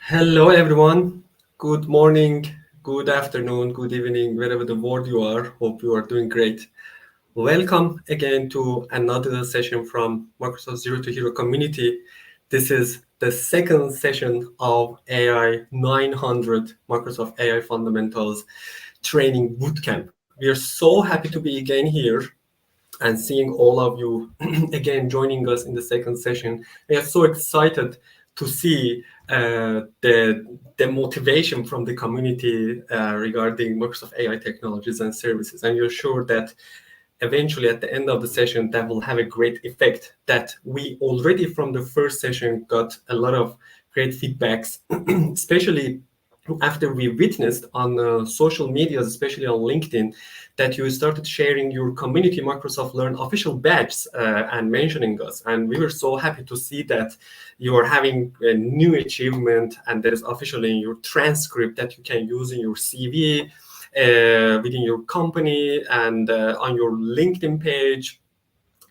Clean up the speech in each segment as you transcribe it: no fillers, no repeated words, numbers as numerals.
Hello, everyone. Good morning, good afternoon, good evening, wherever the world you are. Hope you are doing great. Welcome again to another session from Microsoft Zero to Hero community. This is the second session of AI 900 Microsoft AI Fundamentals Training Bootcamp. We are so happy to be again here and seeing all of you again joining us in the second session. We are so excited to see the motivation from the community regarding Microsoft AI technologies and services. And we're sure that eventually at the end of the session, that will have a great effect that we already from the first session got a lot of great feedbacks, especially after we witnessed on social medias, especially on LinkedIn, that you started sharing your community Microsoft Learn official badges and mentioning us. And we were so happy to see that you are having a new achievement and there is officially in your transcript that you can use in your CV, within your company and on your LinkedIn page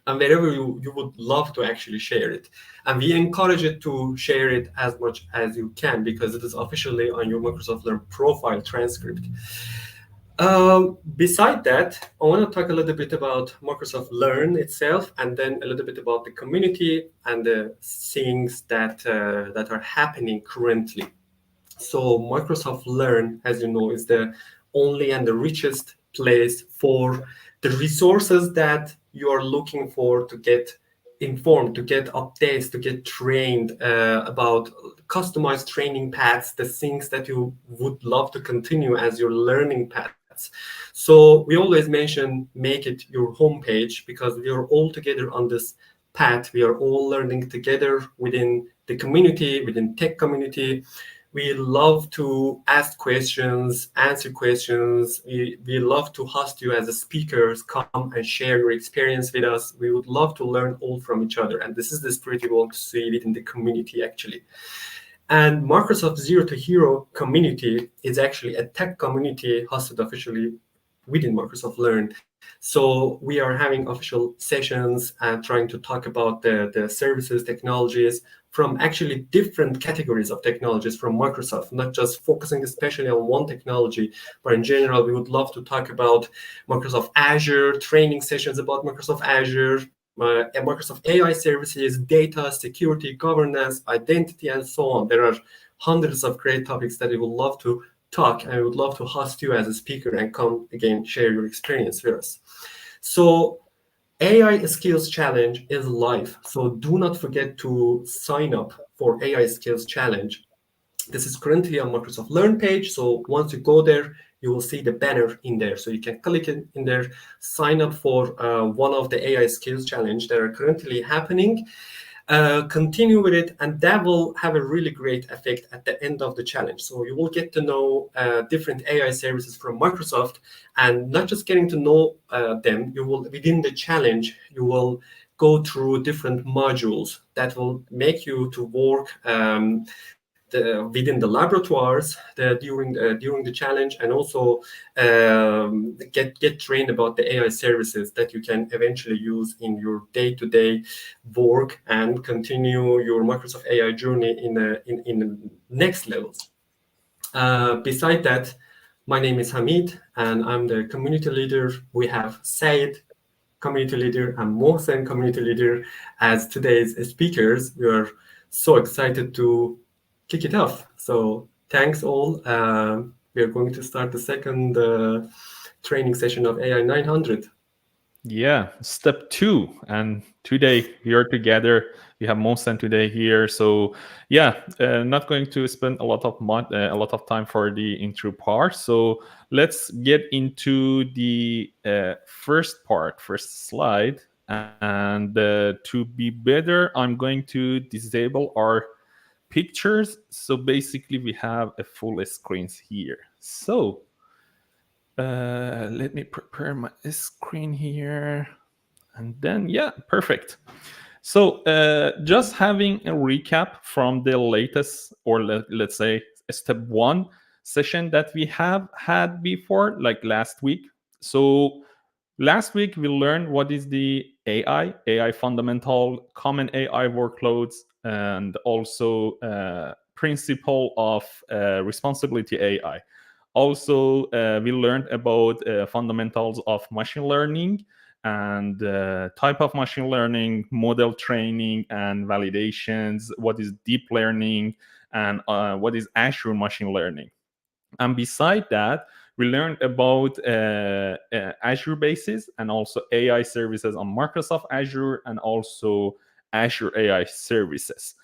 and wherever you would love to actually share it. And we encourage it to share it as much as you can because it is officially on your Microsoft Learn profile transcript. Beside that, I want to talk a little bit about Microsoft Learn itself, and then a little bit about the community and the things that that are happening currently. So Microsoft Learn, as you know, is the only and the richest place for the resources that you are looking for to get informed, to get updates, to get trained about customized training paths, the things that you would love to continue as your learning paths. So we always mention make it your homepage because we are all together on this path. We are all learning together within the community, within tech community. We love to ask questions, answer questions. We love to host you as a speakers, come and share your experience with us. We would love to learn all from each other. And this is the spirit we want to see within the community, actually. And Microsoft Zero to Hero community is actually a tech community hosted officially within Microsoft Learn. So we are having official sessions and trying to talk about the services, technologies from actually different categories of technologies from Microsoft, not just focusing especially on one technology, but in general, we would love to talk about Microsoft Azure, training sessions about Microsoft Azure, Microsoft AI services, data, security, governance, identity, and so on. There are hundreds of great topics that we would love to talk, and I would love to host you as a speaker and come again, share your experience with us. So AI Skills Challenge is live. So do not forget to sign up for AI Skills Challenge. This is currently on Microsoft Learn page. So once you go there, you will see the banner in there. So you can click it in there, sign up for one of the AI Skills Challenge that are currently happening. continue with it, and that will have a really great effect at the end of the challenge. So you will get to know different AI services from Microsoft, and not just getting to know them, you will, within the challenge, you will go through different modules that will make you to work within the laboratoires during the challenge, and also get trained about the AI services that you can eventually use in your day-to-day work and continue your Microsoft AI journey in the next levels. Beside that, my name is Hamid, and I'm the community leader. We have Said, community leader, and Mohsen, community leader, as today's speakers. We are so excited to kick it off. So thanks all. We are going to start the second training session of AI 900. Yeah, step 2. And today we are together. We have Mohsen today here. So yeah, not going to spend a lot of time for the intro part. So let's get into the first slide. And to be better, I'm going to disable our pictures. So basically we have a full screens here. So let me prepare my screen here. And then, yeah, perfect. So just having a recap from the latest, or let's say step 1 session that we have had before, like last week. So last week we learned what is the AI fundamental, common AI workloads, and also principle of responsibility AI. Also, we learned about fundamentals of machine learning and type of machine learning, model training and validations, what is deep learning, and what is Azure machine learning. And beside that, we learned about Azure bases and also AI services on Microsoft Azure, and also Azure AI services.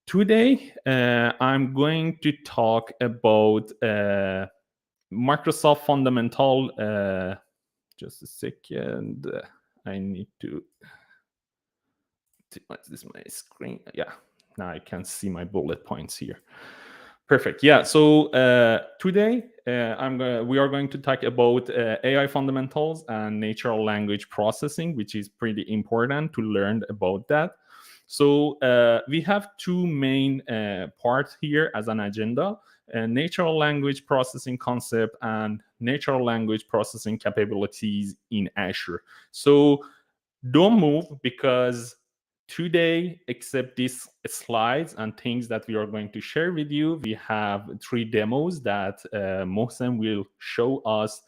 Today, I'm going to talk about Microsoft fundamental. Just a second. I need to. Is this my screen? Yeah. Now I can see my bullet points here. Perfect. Yeah. So today we are going to talk about AI fundamentals and natural language processing, which is pretty important to learn about that. So we have two main parts here as an agenda: natural language processing concept and natural language processing capabilities in Azure. So don't move, because today, except these slides and things that we are going to share with you, we have 3 demos that Mohsen will show us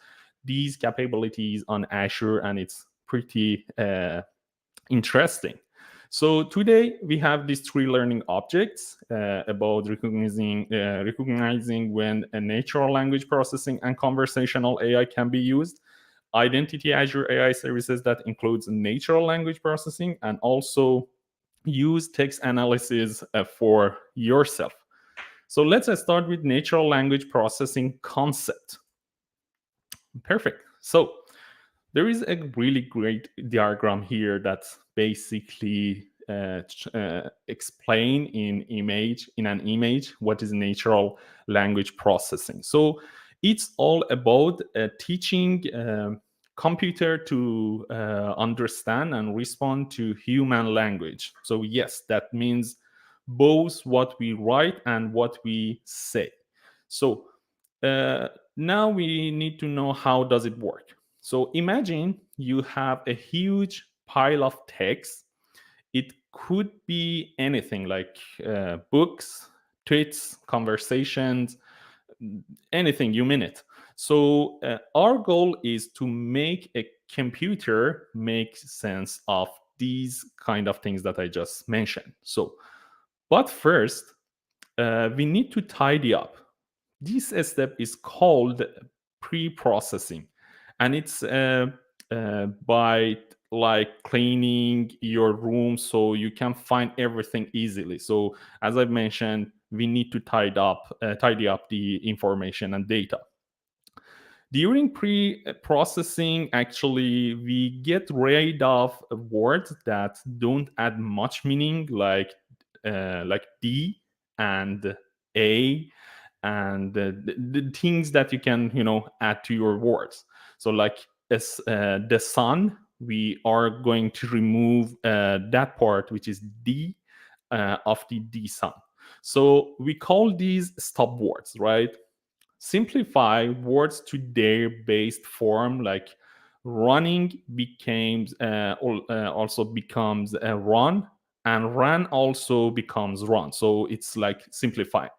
these capabilities on Azure, and it's pretty interesting. So today we have these 3 learning objects about recognizing when a natural language processing and conversational AI can be used, Identity Azure AI services that includes natural language processing, and also use text analysis for yourself. So let's start with natural language processing concept. Perfect. So there is a really great diagram here that basically explain in an image what is natural language processing. So it's all about teaching computer to understand and respond to human language. So yes, that means both what we write and what we say. So now we need to know how does it work. So imagine you have a huge pile of text. It could be anything like books, tweets, conversations, anything, you mean it. So our goal is to make a computer make sense of these kind of things that I just mentioned. So, but first, we need to tidy up. This step is called pre-processing, and it's by like cleaning your room so you can find everything easily. So as I've mentioned, we need to tidy up the information and data. During pre-processing, actually, we get rid of words that don't add much meaning, like D and A, and the things that you can, add to your words. So, like as the sun, we are going to remove that part, which is D, of the D sun. So we call these stop words, right? Simplify words to their based form, like running becomes also becomes run, and ran also becomes run. So it's like simplified.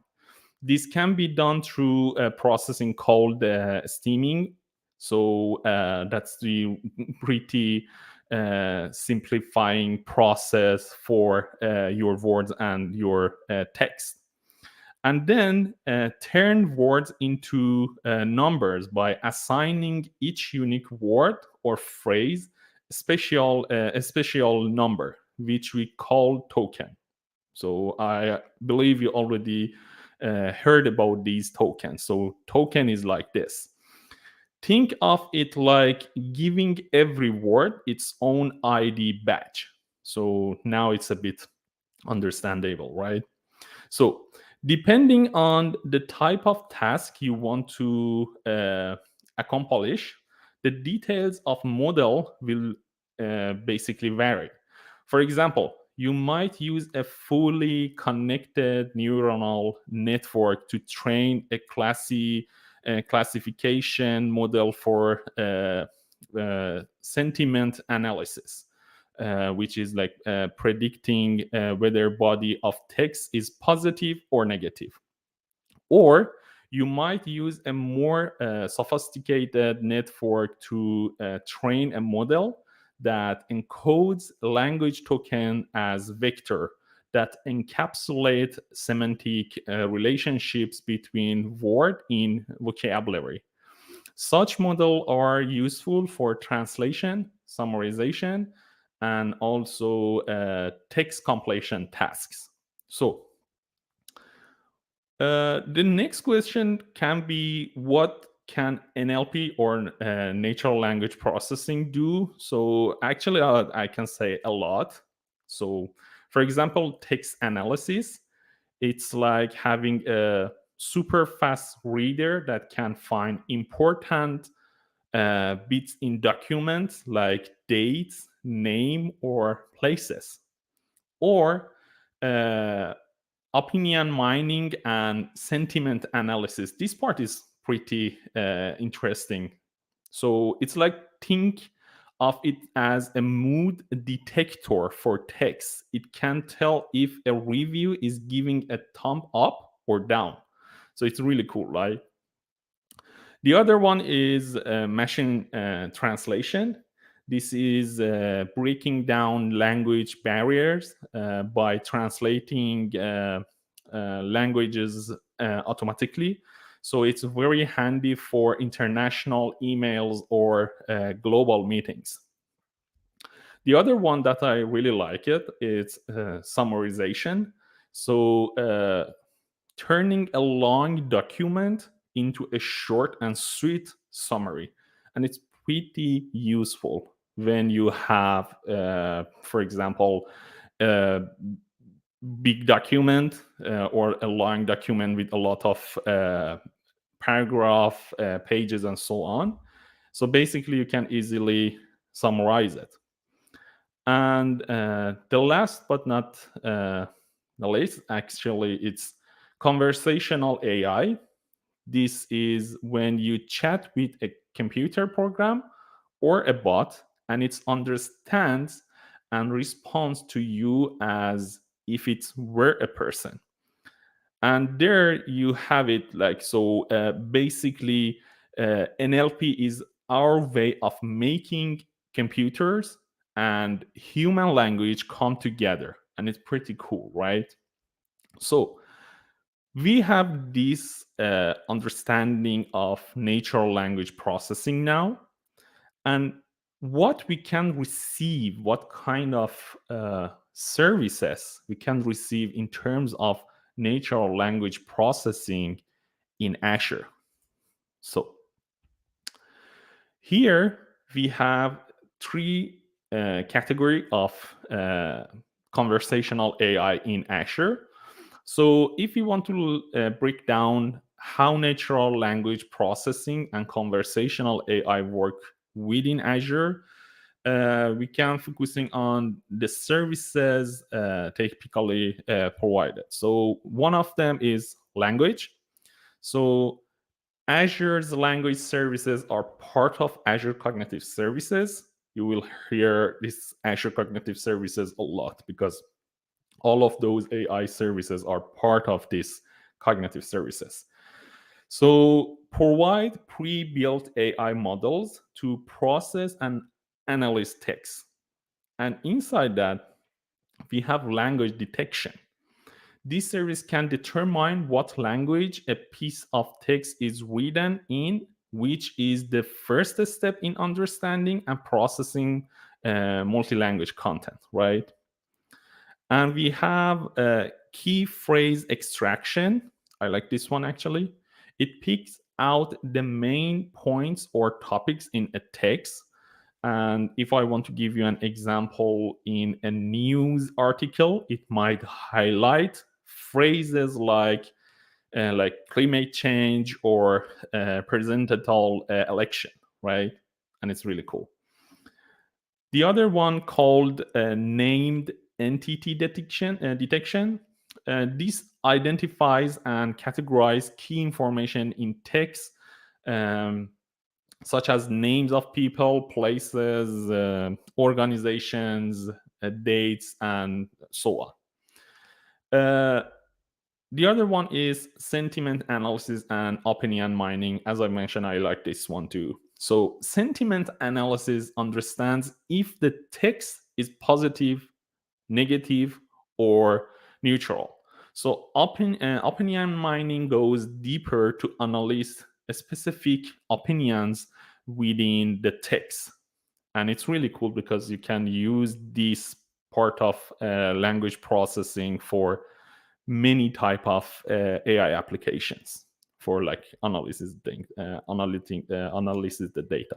This can be done through a processing called steaming. So that's the pretty simplifying process for your words and your text. And then turn words into numbers by assigning each unique word or phrase a special number, which we call token. So I believe you already heard about these tokens. So token is like this. Think of it like giving every word its own ID badge. So now it's a bit understandable, right? So depending on the type of task you want to accomplish, the details of model will basically vary. For example, you might use a fully connected neuronal network to train a classification model for sentiment analysis, which is like predicting whether body of text is positive or negative. Or you might use a more sophisticated network to train a model that encodes language token as vector that encapsulate semantic relationships between word in vocabulary. Such models are useful for translation, summarization, and also text completion tasks. So the next question can be, what can NLP or natural language processing do? So actually, I can say a lot. So for example, text analysis, it's like having a super fast reader that can find important bits in documents like dates, name, or places. Or uh, opinion mining and sentiment analysis. This part is pretty interesting. So it's like, think of it as a mood detector for text. It can tell if a review is giving a thumb up or down. So it's really cool, right? The other one is machine translation. This is breaking down language barriers by translating languages automatically. So it's very handy for international emails or global meetings. The other one that I really like it is summarization. So turning a long document into a short and sweet summary. And it's pretty useful when you have, for example, a big document or a long document with a lot of paragraph, pages, and so on. So basically, you can easily summarize it. And the last but not the least, actually, it's conversational AI. This is when you chat with a computer program or a bot, and it understands and responds to you as if it were a person. And there you have it. Like, so basically, NLP is our way of making computers and human language come together, and it's pretty cool, right? So we have this understanding of natural language processing now, and what we can receive, what kind of services we can receive in terms of natural language processing in Azure. So Here we have three category of conversational AI in Azure. So if you want to break down how natural language processing and conversational AI work within Azure, we can focusing on the services typically provided. So one of them is language. So Azure's language services are part of Azure Cognitive Services. You will hear this Azure Cognitive Services a lot because all of those AI services are part of these cognitive services. So provide pre-built AI models to process and analyze text. And inside that, we have language detection. This service can determine what language a piece of text is written in, which is the first step in understanding and processing multi-language content, right? And we have a key phrase extraction. I like this one actually. It picks out the main points or topics in a text. And if I want to give you an example in a news article, it might highlight phrases like climate change or presidential election, right? And it's really cool. The other one called named entity detection. This identifies and categorizes key information in text, such as names of people, places, organizations, dates, and so on. The other one is sentiment analysis and opinion mining. As I mentioned, I like this one too. So sentiment analysis understands if the text is positive, negative, or neutral. So opinion mining goes deeper to analyze specific opinions within the text. And it's really cool because you can use this part of language processing for many type of AI applications for like analysis the data.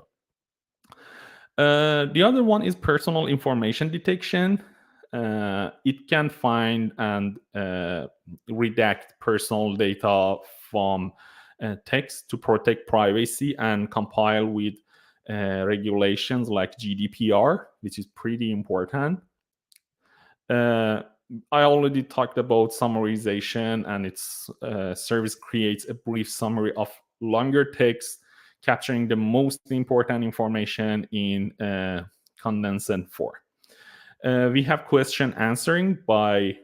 The other one is personal information detection. It can find and redact personal data from text to protect privacy and compile with regulations like GDPR, which is pretty important. I already talked about summarization, and its service creates a brief summary of longer text, capturing the most important information in condensed form. We have question answering by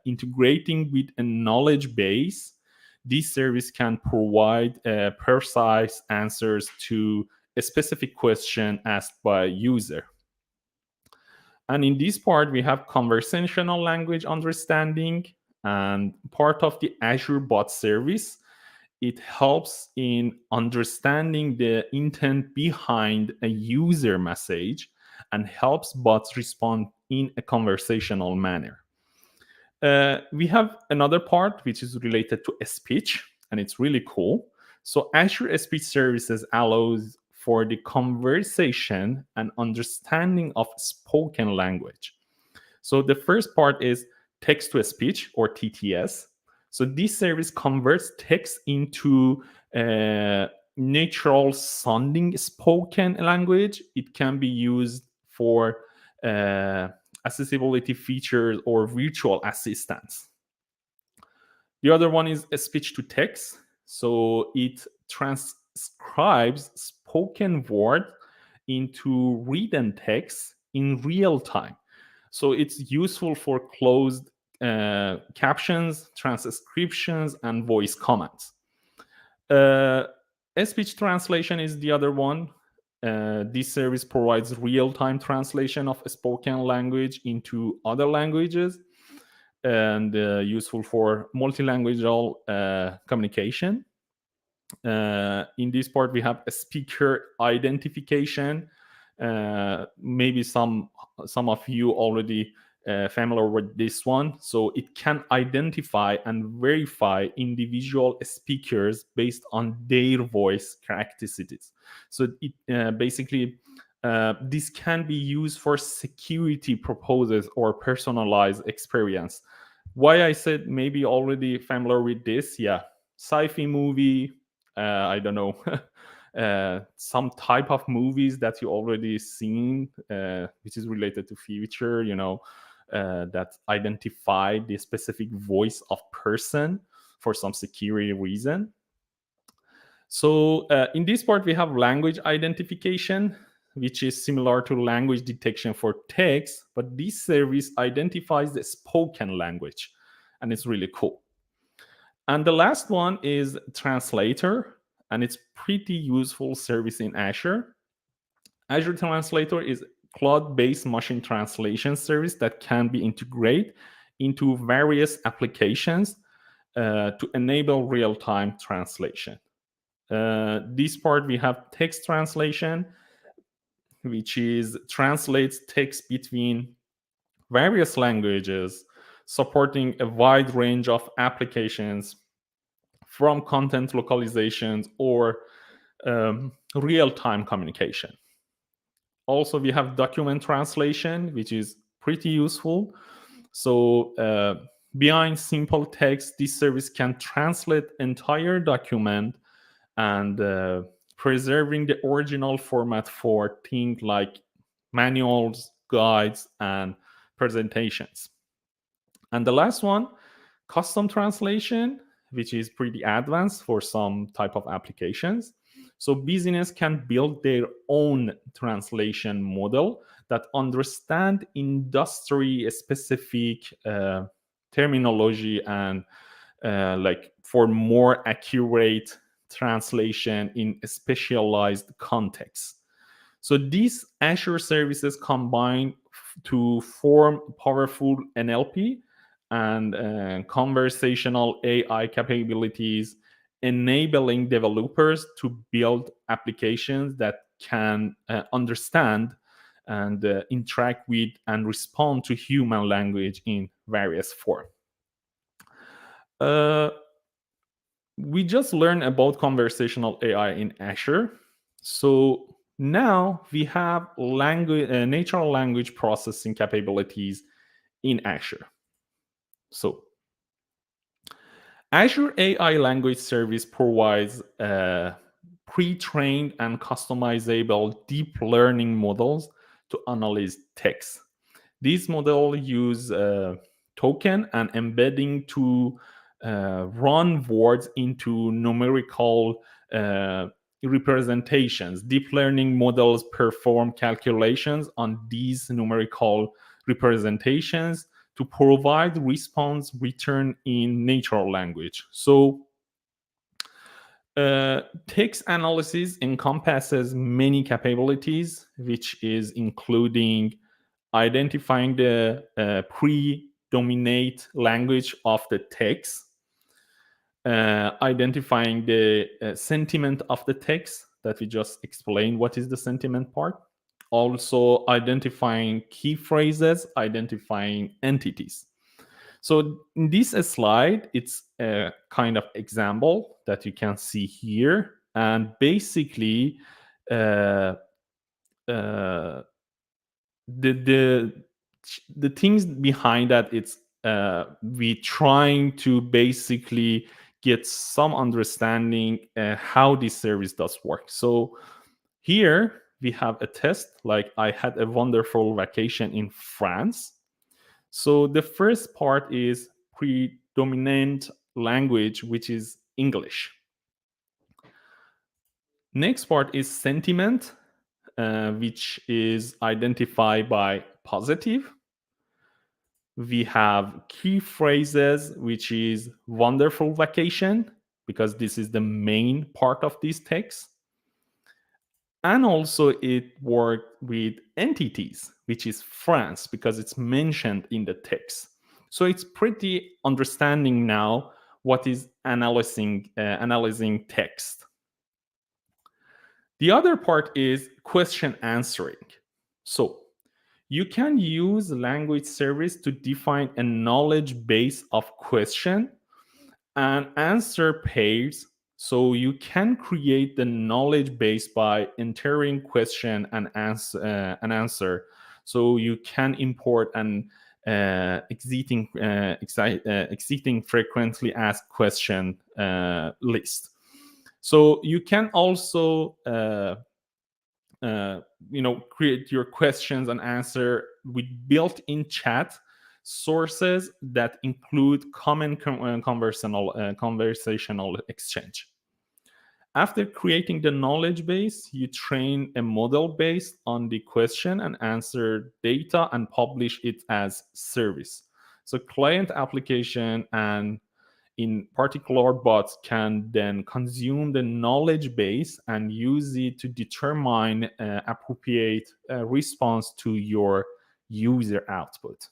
integrating with a knowledge base. This service can provide precise answers to a specific question asked by a user. And in this part, we have conversational language understanding, and part of the Azure Bot service. It helps in understanding the intent behind a user message and helps bots respond in a conversational manner. We have another part which is related to speech, and it's really cool. So Azure Speech Services allows for the conversation and understanding of spoken language. So the first part is text to speech, or TTS. So this service converts text into natural sounding spoken language. It can be used for accessibility features or virtual assistants. The other one is a speech to text. So it transcribes spoken word into written text in real time. So it's useful for closed captions, transcriptions, and voice comments. Speech translation is the other one. This service provides real-time translation of spoken language into other languages, and useful for multilingual communication. In this part, we have a speaker identification. Maybe some of you already familiar with this one. So it can identify and verify individual speakers based on their voice characteristics. So it basically this can be used for security purposes or personalized experience. Why I said maybe already familiar with this? Yeah, sci-fi movie. I don't know. Some type of movies that you already seen, which is related to future, that identify the specific voice of person for some security reason. So in this part, we have language identification, which is similar to language detection for text, but this service identifies the spoken language, and it's really cool. And the last one is translator, and it's pretty useful service in Azure. Azure Translator is cloud-based machine translation service that can be integrated into various applications to enable real-time translation. This part we have text translation, which is translates text between various languages, supporting a wide range of applications from content localizations or real-time communication. Also, we have document translation, which is pretty useful. So behind simple text, this service can translate entire document and preserving the original format for things like manuals, guides, and presentations. And the last one, custom translation, which is pretty advanced for some type of applications. So business can build their own translation model that understand industry specific terminology and like for more accurate translation in specialized contexts. So these Azure services combine to form powerful NLP and conversational AI capabilities, enabling developers to build applications that can understand and interact with and respond to human language in various forms. We just learned about conversational AI in Azure. So now we have natural language processing capabilities in Azure. So Azure AI Language Service provides pre-trained and customizable deep learning models to analyze text. These models use token and embedding to run words into numerical representations. Deep learning models perform calculations on these numerical representations to provide response return in natural language. So text analysis encompasses many capabilities, which is including identifying the predominant language of the text, identifying the sentiment of the text that we just explained. What is the sentiment part? Also identifying key phrases, identifying entities. So in this slide, it's a kind of example that you can see here. And basically, the things behind that, it's we trying to basically get some understanding how this service does work. So here we have a test, like I had a wonderful vacation in France. So the first part is predominant language, which is English. Next part is sentiment, which is identified by positive. We have key phrases, which is wonderful vacation, because this is the main part of this text. And also it worked with entities, which is France, because it's mentioned in the text. So it's pretty understanding now what is analyzing text. The other part is question answering. So You can use language service to define a knowledge base of question and answer pairs. So you can create the knowledge base by entering question and answer. So you can import an exiting frequently asked question list. So you can also create your questions and answer with built-in chat sources that include common conversational exchange. After creating the knowledge base, you train a model based on the question and answer data and publish it as service. So client application and in particular bots can then consume the knowledge base and use it to determine appropriate response to your user output.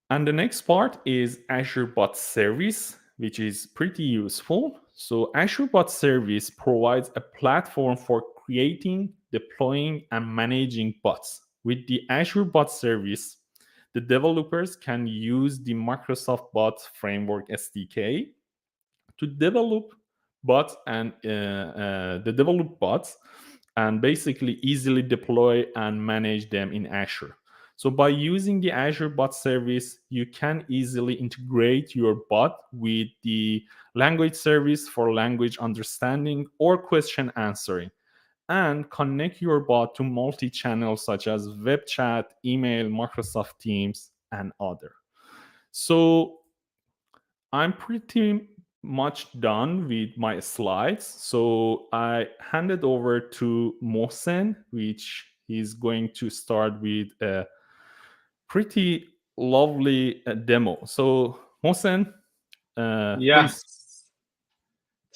And the next part is Azure Bot Service, which is pretty useful. So Azure Bot Service provides a platform for creating, deploying, and managing bots. With the Azure Bot Service, the developers can use the Microsoft Bot Framework SDK to develop bots and basically easily deploy and manage them in Azure. So by using the Azure Bot Service, you can easily integrate your bot with the language service for language understanding or question answering, and connect your bot to multi-channels such as web chat, email, Microsoft Teams, and other. So I'm pretty much done with my slides. So I hand it over to Mohsen, which is going to start with a pretty lovely demo. So Mohsen, please.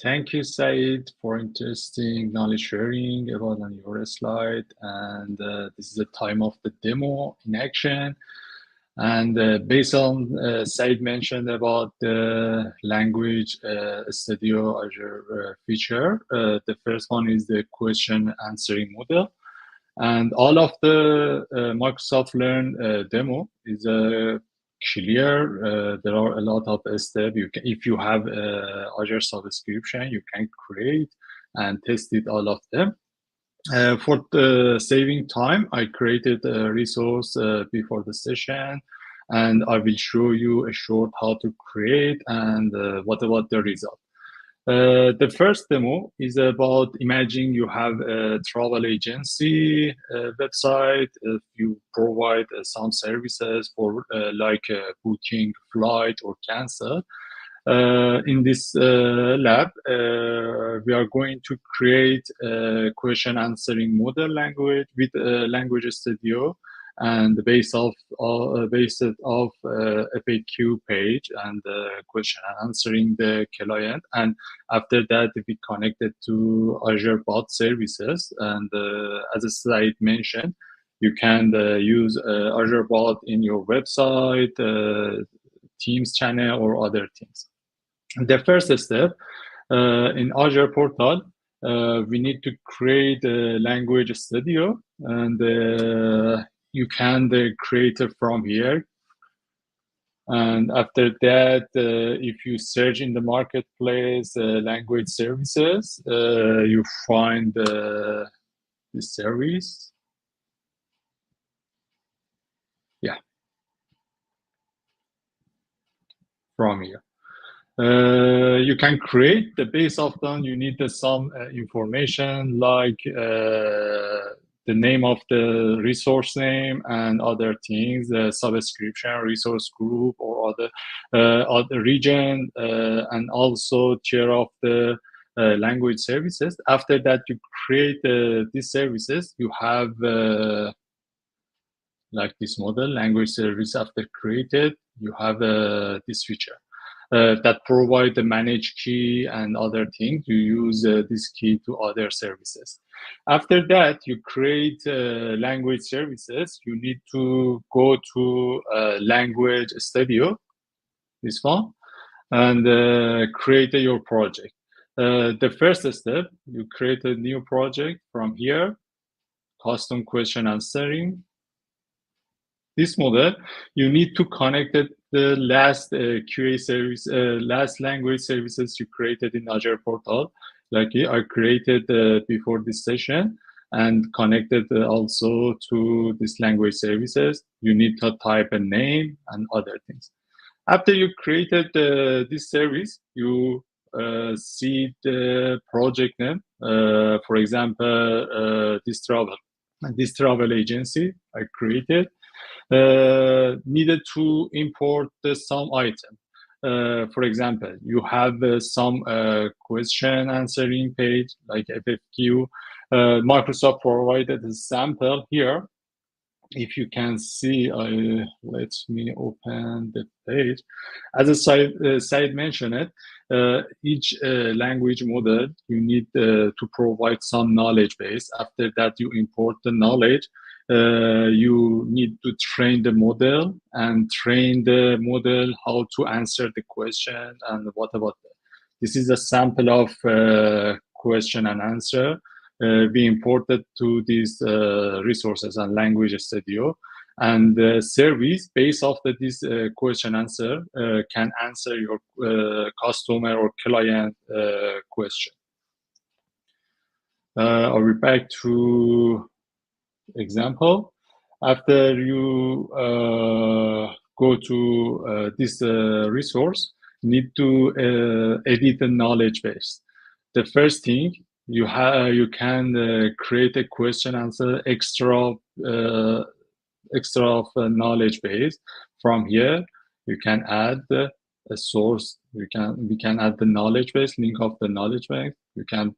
Thank you, Said, for interesting knowledge sharing about on your slide. And this is the time of the demo in action. And based on Said mentioned about the language studio Azure feature, the first one is the question answering model. And all of the Microsoft Learn demo is clear. There are a lot of steps. If you have Azure subscription, you can create and test it, all of them. For the saving time, I created a resource before the session, and I will show you a short how to create and what about the result. The first demo is about imagine you have a travel agency website. You provide some services for like booking flight or cancel. In this lab, we are going to create a question answering model language with Language Studio and based off FAQ page and question answering the client. And after that, we connected to Azure Bot Services. And as a slide mentioned, you can use Azure Bot in your website, Teams channel, or other things. The first step in Azure portal, we need to create a language studio, and you can create it from here. And after that, if you search in the marketplace language services, you find the service. Yeah, from here. You can create the base of them. You need some information like the name of the resource name and other things, the subscription, resource group, or other region, and also tier of the language services. After that, you create these services. You have like this model language service. After created, you have this feature. That provide the manage key and other things. You use this key to other services. After that, you create language services. You need to go to Language Studio, this one, and create your project. The first step, you create a new project from here. custom question answering. This model, you need to connect the last QA service, last language services you created in Azure portal, like I created before this session, and connected also to this language services. You need to type a name and other things. After you created this service, you see the project name. For example, this travel agency I created needed to import some item. For example, you have some question answering page like FFQ. Microsoft provided a sample here. If you can see, let me open the page. As a side mentioned it, each language model, you need to provide some knowledge base. After that, you import the knowledge. You need to train the model and train the model how to answer the question and what about that. This is a sample of question and answer. We imported to these resources and Language Studio, and the service based off this question answer can answer your customer or client question. I'll be back to example. After you go to this resource, you need to edit the knowledge base. The first thing, you can create a question answer extra of a knowledge base. From here, you can add a source. We can add the knowledge base, link of the knowledge base. You can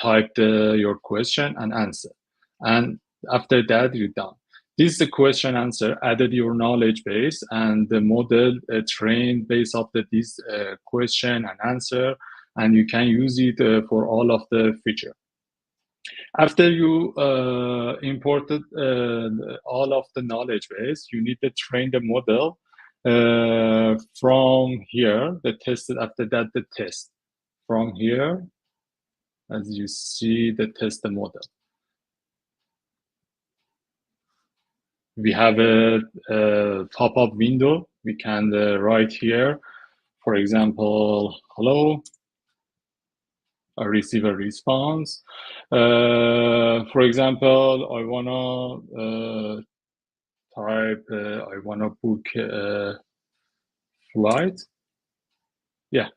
type your question and answer, and after that you're done. This is the question answer, added your knowledge base, and the model trained based off this question and answer, and you can use it for all of the feature. After you imported all of the knowledge base, you need to train the model from here, the tested, after that the test. From here, as you see, the test the model. We have a pop-up window. We can write here, for example, hello. I receive a response. For example, I wanna type, I wanna book a flight. Yeah,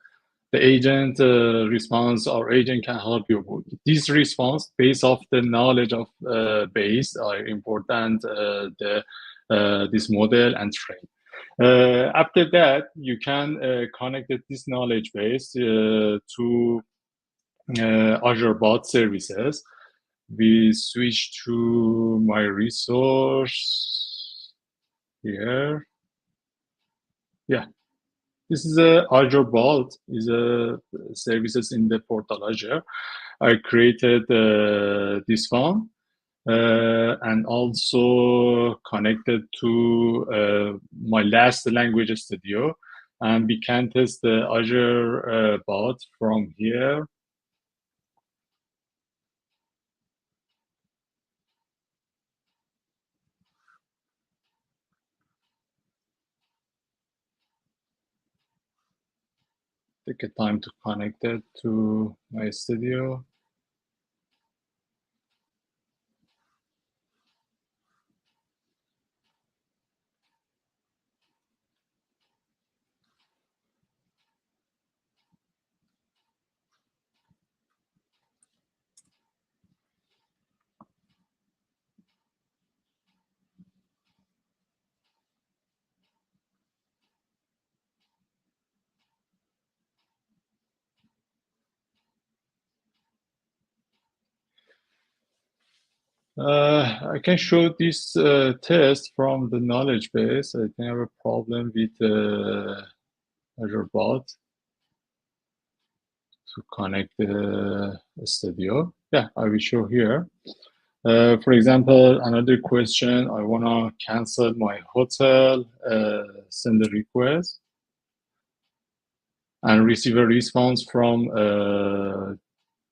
the agent response, our agent can help you book. This response, based off the knowledge of base, are important. This model and train. After that, you can connect this knowledge base to Azure Bot services. We switch to my resource here. Yeah, this is a Azure Bot, is a services in the portal Azure. I created this one and also connected to my last Language Studio, and we can test the Azure Bot from here. Take a time to connect it to my studio. I can show this test from the knowledge base. I think I have a problem with Azure Bot to connect the studio. Yeah, I will show here. For example, another question, I want to cancel my hotel, send a request, and receive a response from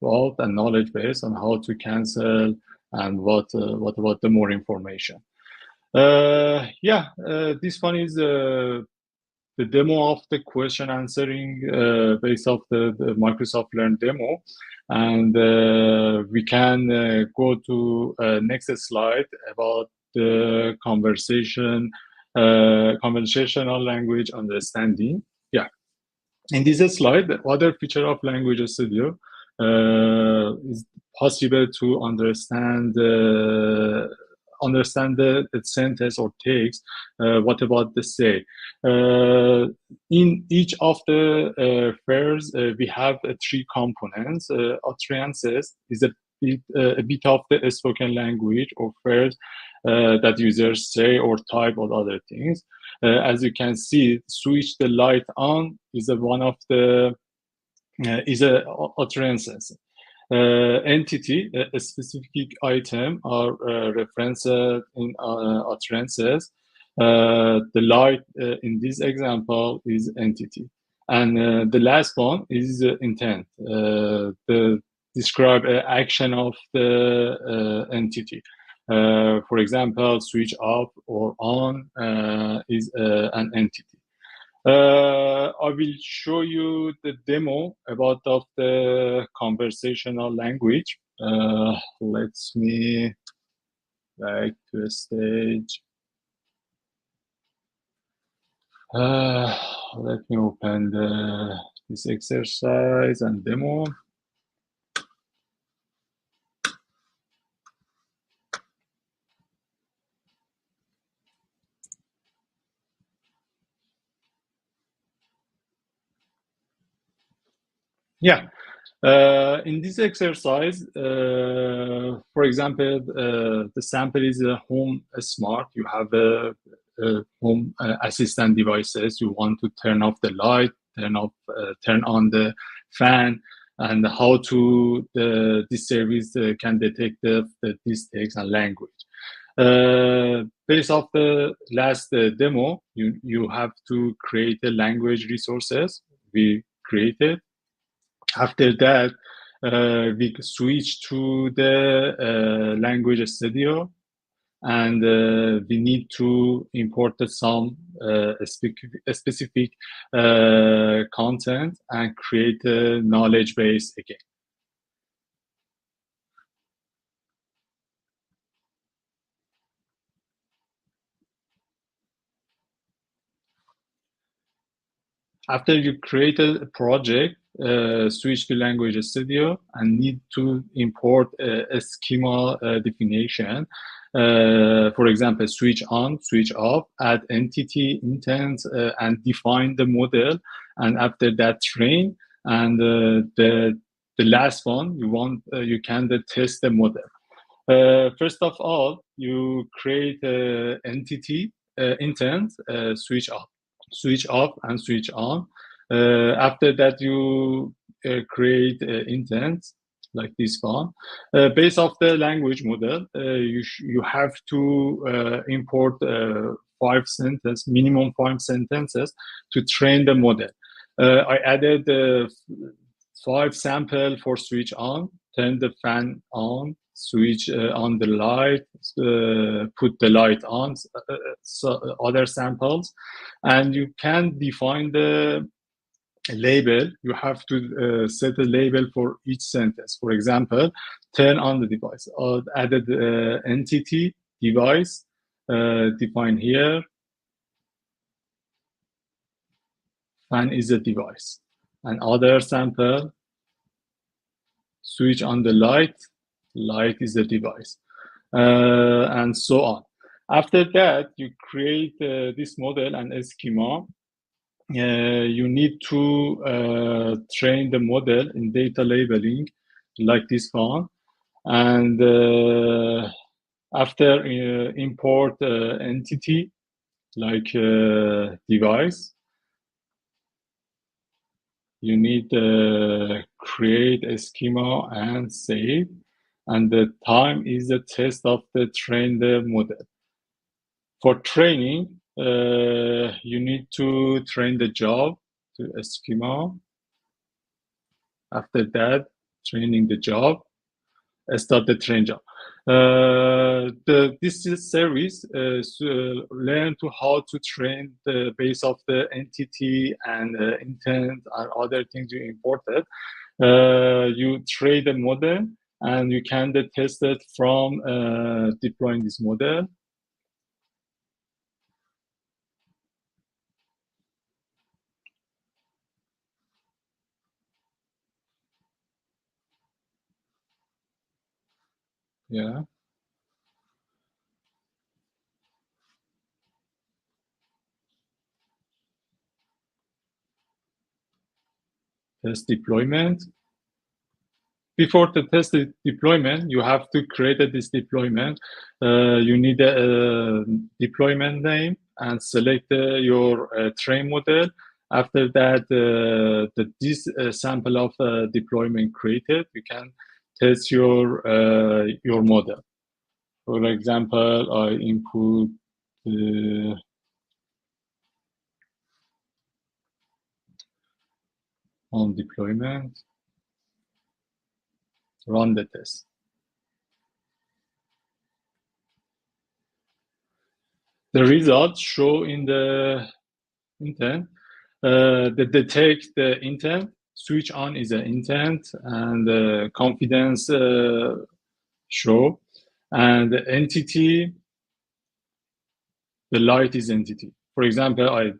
Vault and knowledge base on how to cancel and what about the more information. This one is the demo of the question answering based off the Microsoft Learn demo. And we can go to next slide about the conversational language understanding. Yeah. In this slide, the other feature of Language Studio is possible to understand the sentence or text. What about the say? In each of the pairs, we have three components. Utterances is a bit of the spoken language or phrase that users say or type or other things. As you can see, switch the light on is one of the utterances. Entity, a specific item, are referenced in utterances. The light in this example is entity. And the last one is intent, the describe action of the entity. For example, switch off or on is an entity. I will show you the demo about of the conversational language. Let me back to the stage. Let me open this exercise and demo. Yeah. In this exercise, for example, the sample is a home smart. You have a home assistant devices. You want to turn off the light, turn on the fan, and how to this service can detect this text and language. Based off the last demo, you have to create the language resources we created. After that, we switch to the Language Studio, and we need to import some specific content and create a knowledge base again. After you create a project, switch to Language Studio and need to import a schema definition. For example, switch on, switch off, add entity, intent, and define the model. And after that, train. And the last one, you can test the model. First of all, you create entity, intent, switch off and switch on. After that, you create intent like this one. Based off the language model, you have to import minimum 5 sentences to train the model. I added 5 sample for switch on, turn the fan on, switch on the light, put the light on, other samples, and you can define the label. You have to set a label for each sentence. For example, turn on the device, or added entity, device, define here, fan is a device, and other sample, switch on the light is a device, and so on. After that, you create this model and a schema. You need to train the model in data labeling like this one. And after import entity like device, you need to create a schema and save. And the time is the test of the trained model. For training, you need to train the job to a schema. After that, training the job. start the train job. This service learn to how to train the base of the entity and intent and other things you imported. You train the model and you can test it from deploying this model. Yeah. Test deployment. Before the test deployment, you have to create this deployment. You need a deployment name and select your train model. After that, this sample of deployment created, you can test your model. For example, I input on deployment, run the test. The results show in the intent. The detect the intent, switch on is an intent, and confidence show, and the entity, the light is entity. For example,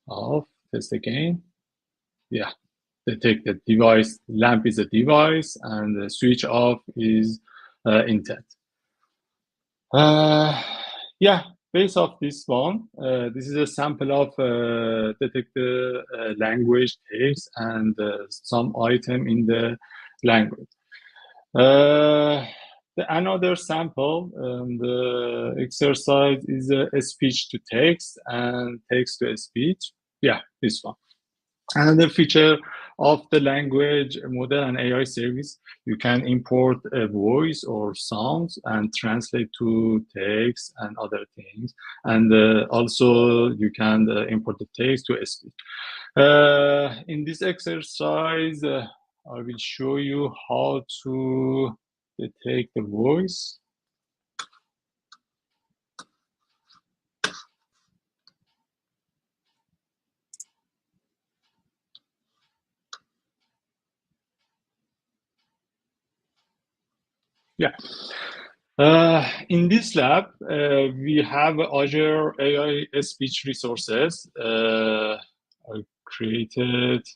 off, test again. Yeah, detect the device, lamp is a device, and the switch off is intent. Yeah, based off this one, this is a sample of detect the language, text, and some item in the language. Another sample, the exercise is a speech to text and text to speech. Yeah, this one. Another feature of the language model and AI service, you can import a voice or sounds and translate to text and other things. And also you can import the text to speech. In this exercise, I will show you how to detect the voice. Yeah. In this lab, we have Azure AI speech resources. I created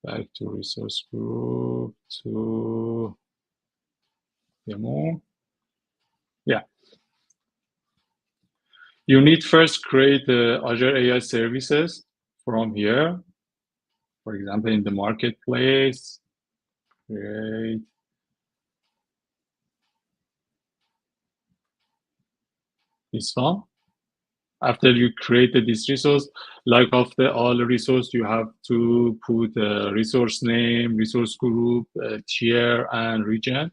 back to resource group to demo. Yeah. You need first create the Azure AI services from here. For example, in the marketplace, create. This one. After you created this resource, like of the all resource, you have to put a resource name, resource group, tier, and region.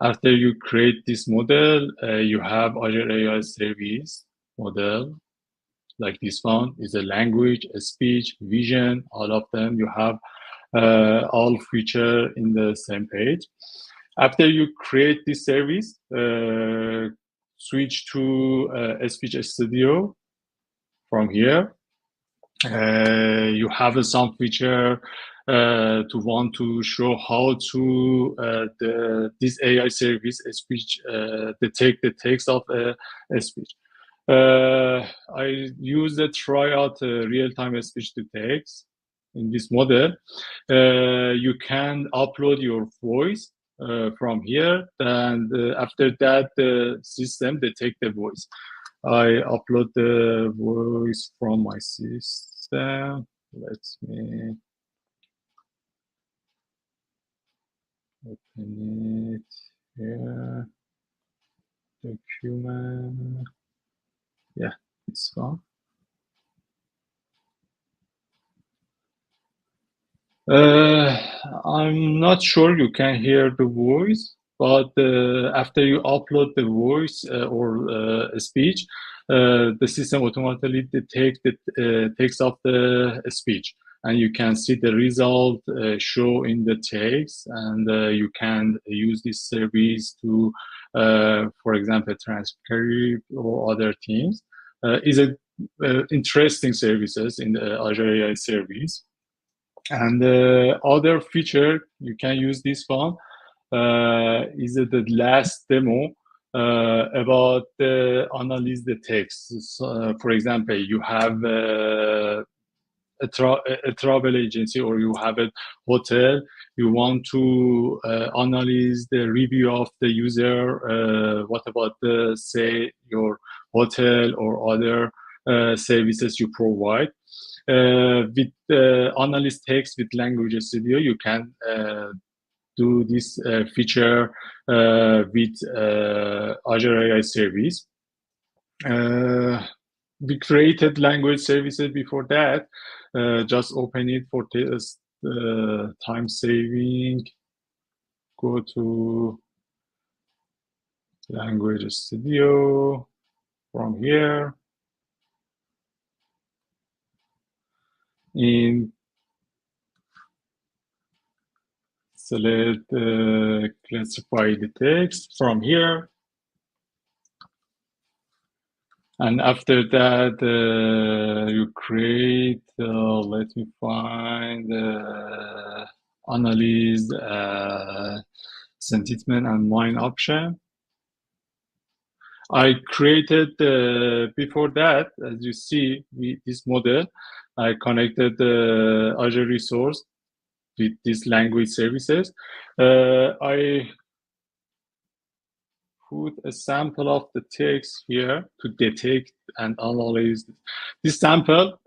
After you create this model, you have Azure AI service model, like this one is a language, a speech, vision, all of them. You have all feature in the same page. After you create this service, switch to Speech Studio from here. You have some feature to want to show how to this AI service speech detect the text of a speech. I use the tryout real-time speech to text. In this model, you can upload your voice from here, and after that, the system detect the voice. I upload the voice from my system. Let me open it here. Document. Yeah, it's fine. I'm not sure you can hear the voice, but after you upload the voice or speech, the system automatically detects the text of the speech, and you can see the result show in the text, and you can use this service to, for example, transcribe or other things. Is a interesting services in the Azure AI service. And other feature you can use this one is the last demo about analyze the text. So, for example, you have a travel agency, or you have a hotel, you want to analyze the review of the user. What about the, say, your hotel or other services you provide? With analyze text with Language Studio, you can do this feature with Azure AI service. We created language services before that. Just open it for test, time saving. Go to Language Studio from here. In select classify the text from here. And after that, you create, let me find, analyze, sentiment and mine option. I created, before that, as you see, this model, I connected the Azure resource with these language services. I put a sample of the text here to detect and analyze. This sample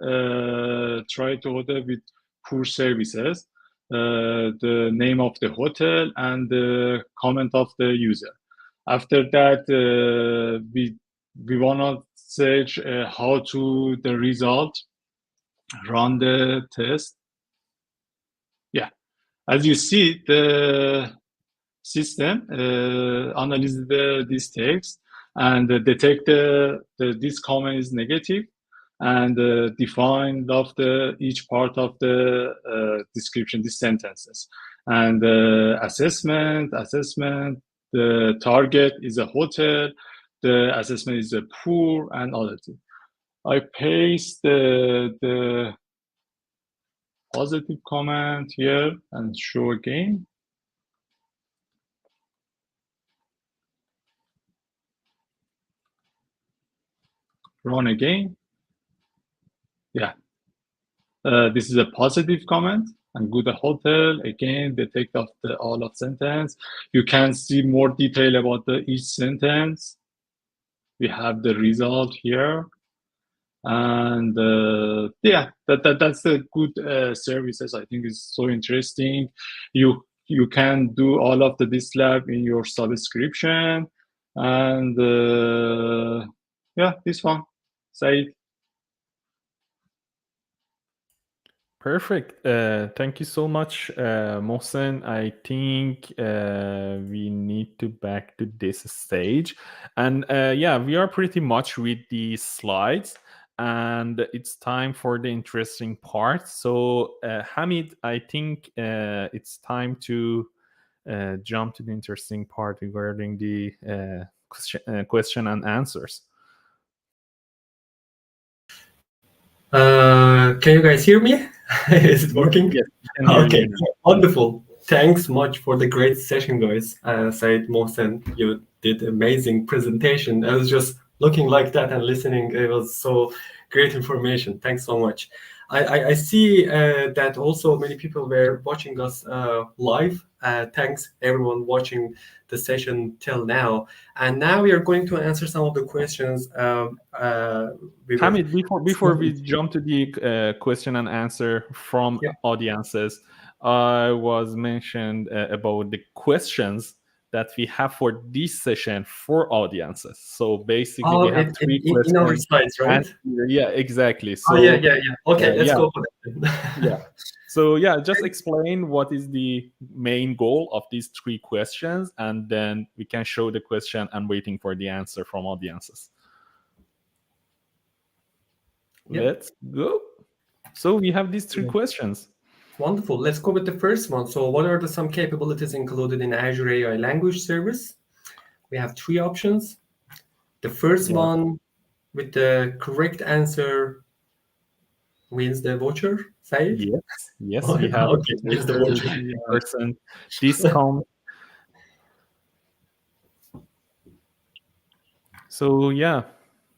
try to order with poor services, the name of the hotel and the comment of the user. After that, we want to search how to the result, run the test. Yeah, as you see, the system analyzes this text and detect this comment is negative, and define of the each part of the description, these sentences, and assessment. The target is a hotel, the assessment is a poor, and other things. I paste the positive comment here and show again. Run again. Yeah. This is a positive comment. And go to hotel again, detect of the all of sentence. You can see more detail about each sentence. We have the result here, and yeah, that's a good services. I think is so interesting. You can do all of this lab in your subscription, and yeah, this one, Said. Perfect. Thank you so much, Mohsen. I think we need to back to this stage. And yeah, we are pretty much with the slides, and it's time for the interesting part. So, Hamid, I think it's time to jump to the interesting part regarding the question and answers. Can you guys hear me? Is it working? Yes, I can hear Okay, you. wonderful. Thanks much for the great session, guys. Said, Mohsen, you did amazing presentation. I was just looking like that and listening. It was so great information. Thanks so much. I see that also many people were watching us live. Thanks everyone watching the session till now. And now we are going to answer some of the questions. Hamid, before we jump to the question and answer from audiences, I was mentioned about the questions that we have for this session for audiences. So basically, we have three questions. In our slides, right? Yeah, exactly. So yeah. Okay, let's go for that. Yeah. So yeah, just explain what is the main goal of these three questions, and then we can show the question and waiting for the answer from audiences. Yeah. Let's go. So we have these three questions. Wonderful. Let's go with the first one. So what are some capabilities included in Azure AI Language Service? We have three options. The first one with the correct answer wins the voucher. Said? Yes, Oh, we have okay. Here's the voucher. 50% discount. So yeah,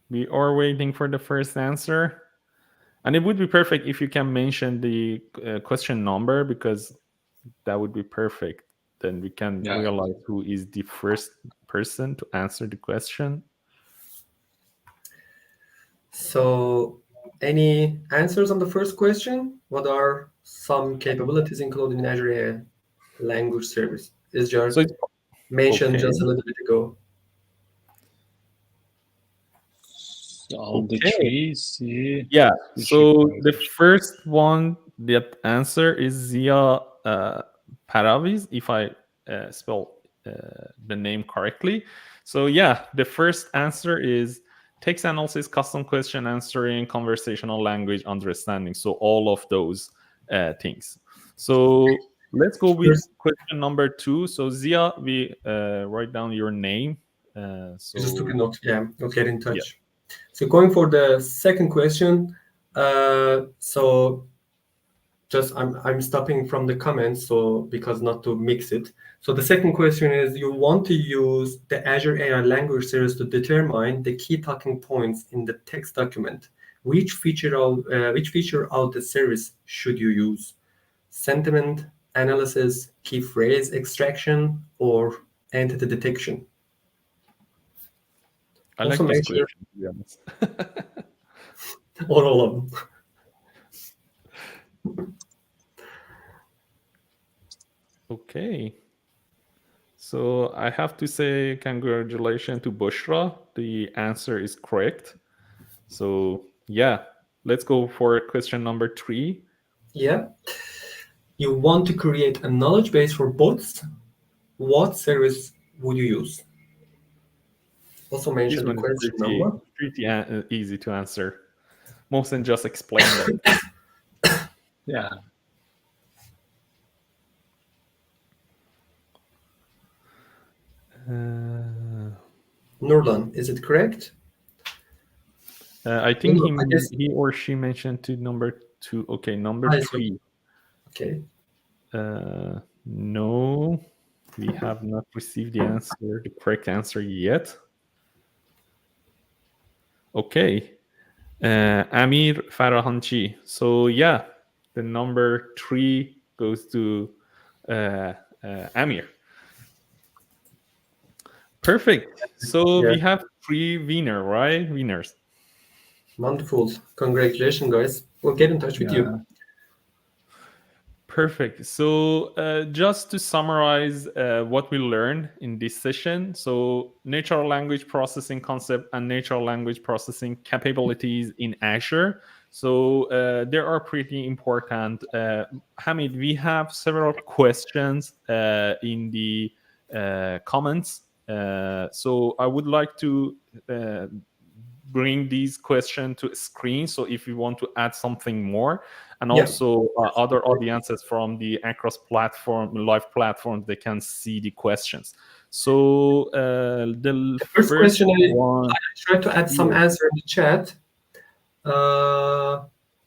we are waiting for the first answer. And it would be perfect if you can mention the question number, because that would be perfect. Then we can realize who is the first person to answer the question. So any answers on the first question? What are some capabilities included in Azure AI Language Service? Is just mentioned just a little bit ago. All the trees. Yeah. So the first one, that answer is Zia Paraviz, if I spell the name correctly. So yeah, the first answer is text analysis, custom question answering, conversational language understanding. So all of those things. So let's go with question number 2. So Zia, we write down your name. So just took a note. Yeah, we'll get in touch. Yeah. So going for the second question. So just I'm stopping from the comments, so because not to mix it. So the second question is, you want to use the Azure AI Language Service to determine the key talking points in the text document. Which feature of the service should you use? Sentiment analysis, key phrase extraction, or entity detection? I like this question, to be honest. Or all of them. Okay. So I have to say congratulations to Bushra. The answer is correct. So yeah, let's go for question number 3. Yeah. You want to create a knowledge base for bots. What service would you use? Also mention the question number. Pretty easy to answer. Mohsen just explained it. Yeah. Nurlan, is it correct? I think he or she mentioned to number 2. Okay, number 3. Okay. No, we have not received the correct answer yet. Okay. Amir Farahanchi. So yeah, the number 3 goes to Amir. Perfect. So we have 3 winners. Wonderful. Congratulations, guys. We'll get in touch with you. Perfect. So just to summarize what we learned in this session, so natural language processing concept and natural language processing capabilities in Azure. So they are pretty important. Hamid, we have several questions in the comments. So I would like to bring these questions to screen. So if you want to add something more, and also other audiences from the Across platform, live platforms, they can see the questions. So the first question, I tried to add some answer in the chat.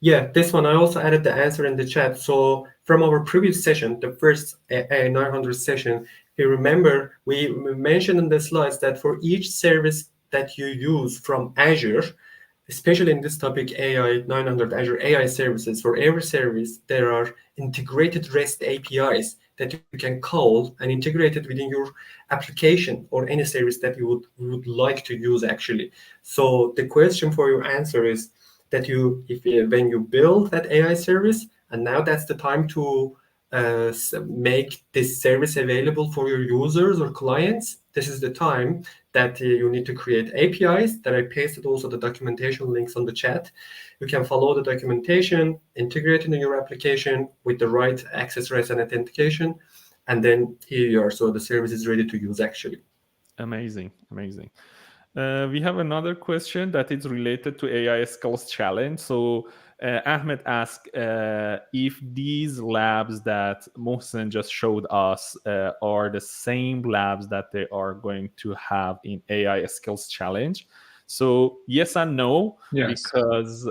Yeah, this one, I also added the answer in the chat. So from our previous session, the first AI900 session, if you remember, we mentioned in the slides that for each service that you use from Azure, especially in this topic, AI900 Azure AI services, for every service, there are integrated REST APIs that you can call and integrate it within your application or any service that you would like to use, actually. So the question for your answer is that when you build that AI service, and now that's the time to make this service available for your users or clients, this is the time that you need to create APIs that I pasted also the documentation links on the chat. You can follow the documentation, integrate it in your application with the right access rights and authentication, and then here you are. So the service is ready to use, actually. Amazing. We have another question that is related to AI Skills Challenge. So Ahmed asked if these labs that Mohsen just showed us are the same labs that they are going to have in AI Skills Challenge. So yes and no, Yes. because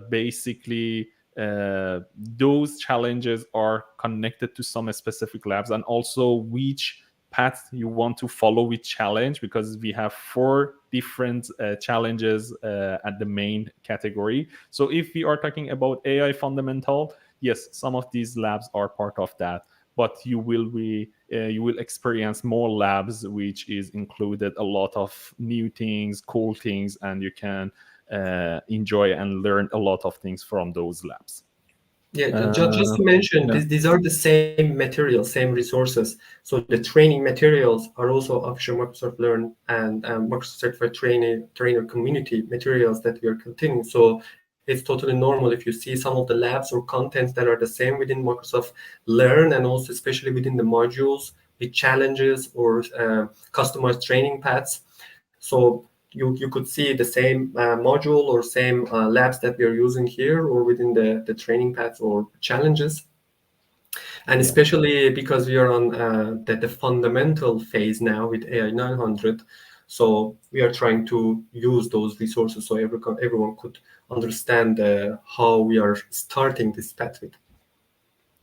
basically those challenges are connected to some specific labs, and also which path you want to follow with challenge, because we have 4 different challenges at the main category. So if we are talking about AI fundamental, yes, some of these labs are part of that, but you will experience more labs which is included a lot of new things, cool things, and you can enjoy and learn a lot of things from those labs. Yeah, just to mention, Yeah. these are the same materials, same resources. So the training materials are also official Microsoft Learn and Microsoft Certified Trainer community materials that we are continuing. So it's totally normal if you see some of the labs or contents that are the same within Microsoft Learn, and also especially within the modules with challenges or customized training paths. So you could see the same module or same labs that we are using here or within the training paths or challenges. And especially because we are on the fundamental phase now with AI 900, so we are trying to use those resources so everyone could understand how we are starting this path with.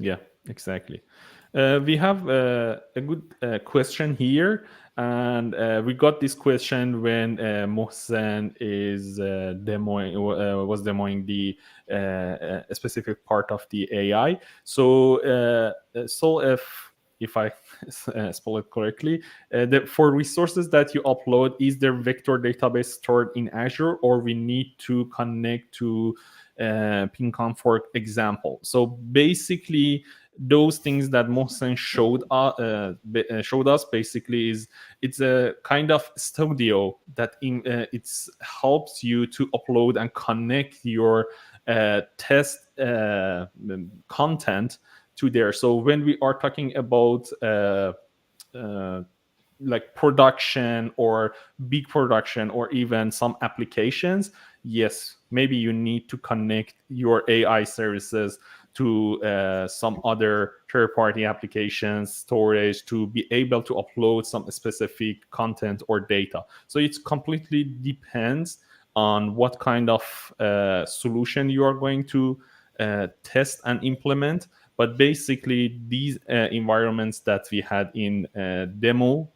Yeah, exactly. We have a good question here, and we got this question when Mohsen was demoing the a specific part of the AI. So if I spell it correctly, for resources that you upload, is there vector database stored in Azure, or we need to connect to PinCon, for example? So basically, those things that Mohsen showed us basically is it's a kind of studio that it helps you to upload and connect your test content to there. So when we are talking about like production or big production or even some applications, yes, maybe you need to connect your AI services to some other third-party applications, storage, to be able to upload some specific content or data. So it completely depends on what kind of solution you are going to test and implement. But basically, these environments that we had in demo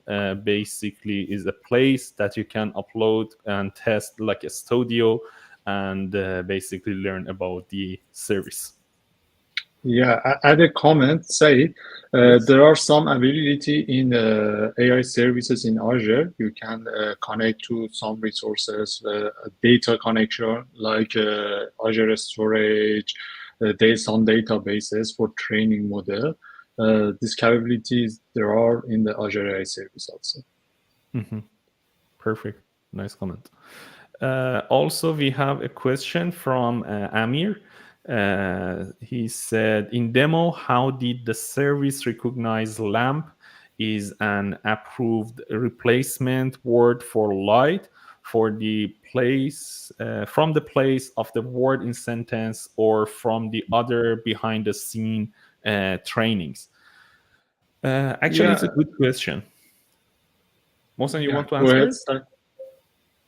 basically is a place that you can upload and test like a studio and basically learn about the service. Yeah, add a comment, say Yes. there are some availability in AI services in Azure. You can connect to some resources, data connection like Azure storage, some databases for training model. These capabilities there are in the Azure AI service also. Mm-hmm. Perfect. Nice comment. Also, we have a question from Amir. He said, in demo, how did the service recognize lamp is an approved replacement word for light for the place from the place of the word in sentence or from the other behind the scene trainings? Actually, it's a good question. Mohsen, you want to Go answer ahead, it?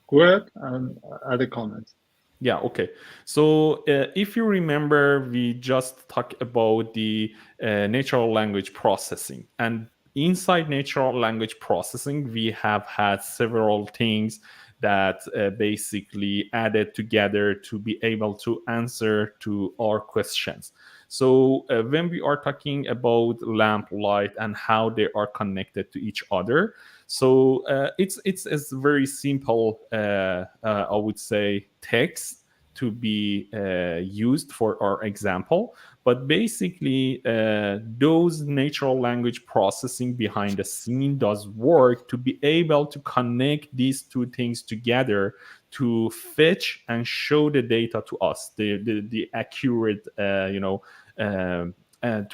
Go ahead and add a comment. Yeah, okay. So if you remember, we just talked about the natural language processing. And inside natural language processing, we have had several things that basically added together to be able to answer to our questions. So when we are talking about lamp, light, and how they are connected to each other, so it's very simple, I would say, text to be used for our example. But basically, those natural language processing behind the scene does work to be able to connect these two things together to fetch and show the data to us, the accurate, to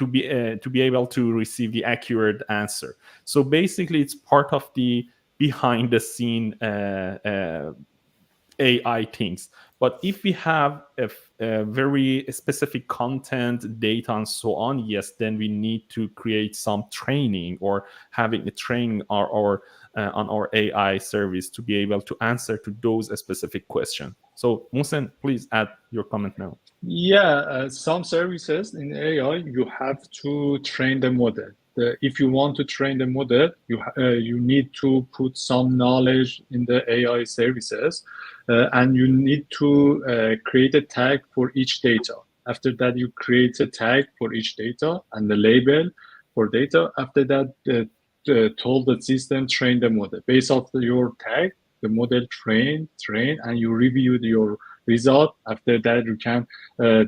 be able to receive the accurate answer. So basically, it's part of the behind the scene AI things. But if we have a very specific content, data, and so on, yes, then we need to create some training or having a training or on our AI service to be able to answer to those specific questions. So, Mohsen, please add your comment now. Yeah, some services in AI, you have to train the model. If you want to train the model, you need to put some knowledge in the AI services, and you need to create a tag for each data. After that, you create a tag for each data and the label for data. After that, told the system train the model. Based off your tag, the model train, and you review your result. After that, you can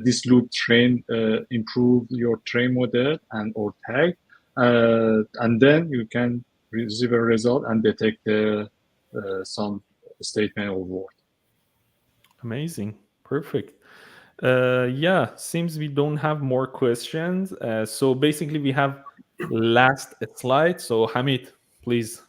this loop train improve your train model and or tag, and then you can receive a result and detect some statement or word. Amazing, perfect. Yeah, seems we don't have more questions. So basically, we have last slide. So Hamid, please.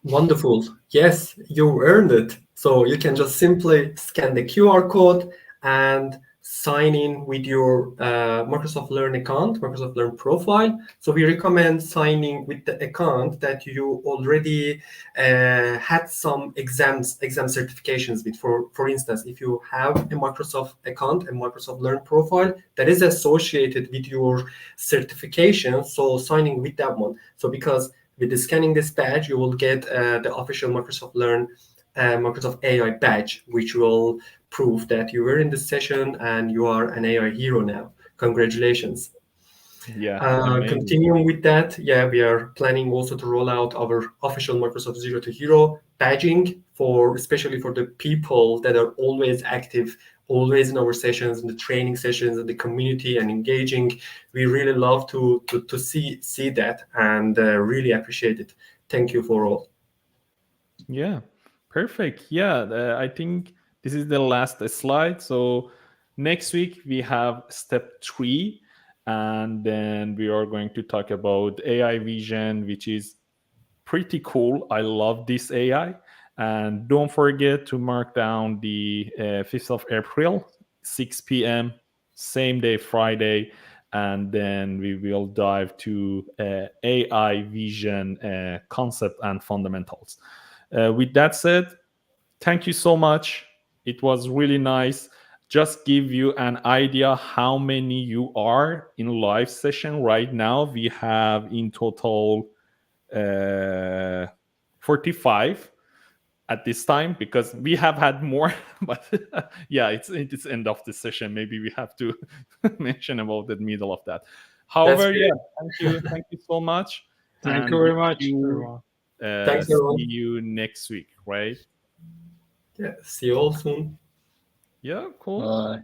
Wonderful. Yes, you earned it. So you can just simply scan the QR code and sign in with your Microsoft Learn account, Microsoft Learn profile. So we recommend signing with the account that you already had some exam certifications with. For instance, if you have a Microsoft account, a Microsoft Learn profile that is associated with your certification, so signing with that one. So because with scanning this badge, you will get the official Microsoft Learn Microsoft AI badge, which will prove that you were in the session and you are an AI hero now. Congratulations. Yeah. Continuing with that, yeah, we are planning also to roll out our official Microsoft Zero to Hero badging especially for the people that are always active, always in our sessions, in the training sessions, in the community, and engaging. We really love to see that and really appreciate it. Thank you for all. Yeah, perfect. Yeah, I think this is the last slide. So next week we have step 3, and then we are going to talk about AI vision, which is pretty cool. I love this AI. And don't forget to mark down the 5th of April, 6 p.m., same day, Friday. And then we will dive to AI vision concept and fundamentals. With that said, thank you so much. It was really nice. Just give you an idea how many you are in live session right now. We have in total 45 at this time, because we have had more, but yeah, it's end of the session. Maybe we have to mention about the middle of that. However, yeah, thank you so much. Thank you very much, everyone. Thanks, everyone. See you next week, right? Yeah, see you all soon. Yeah, cool. Bye.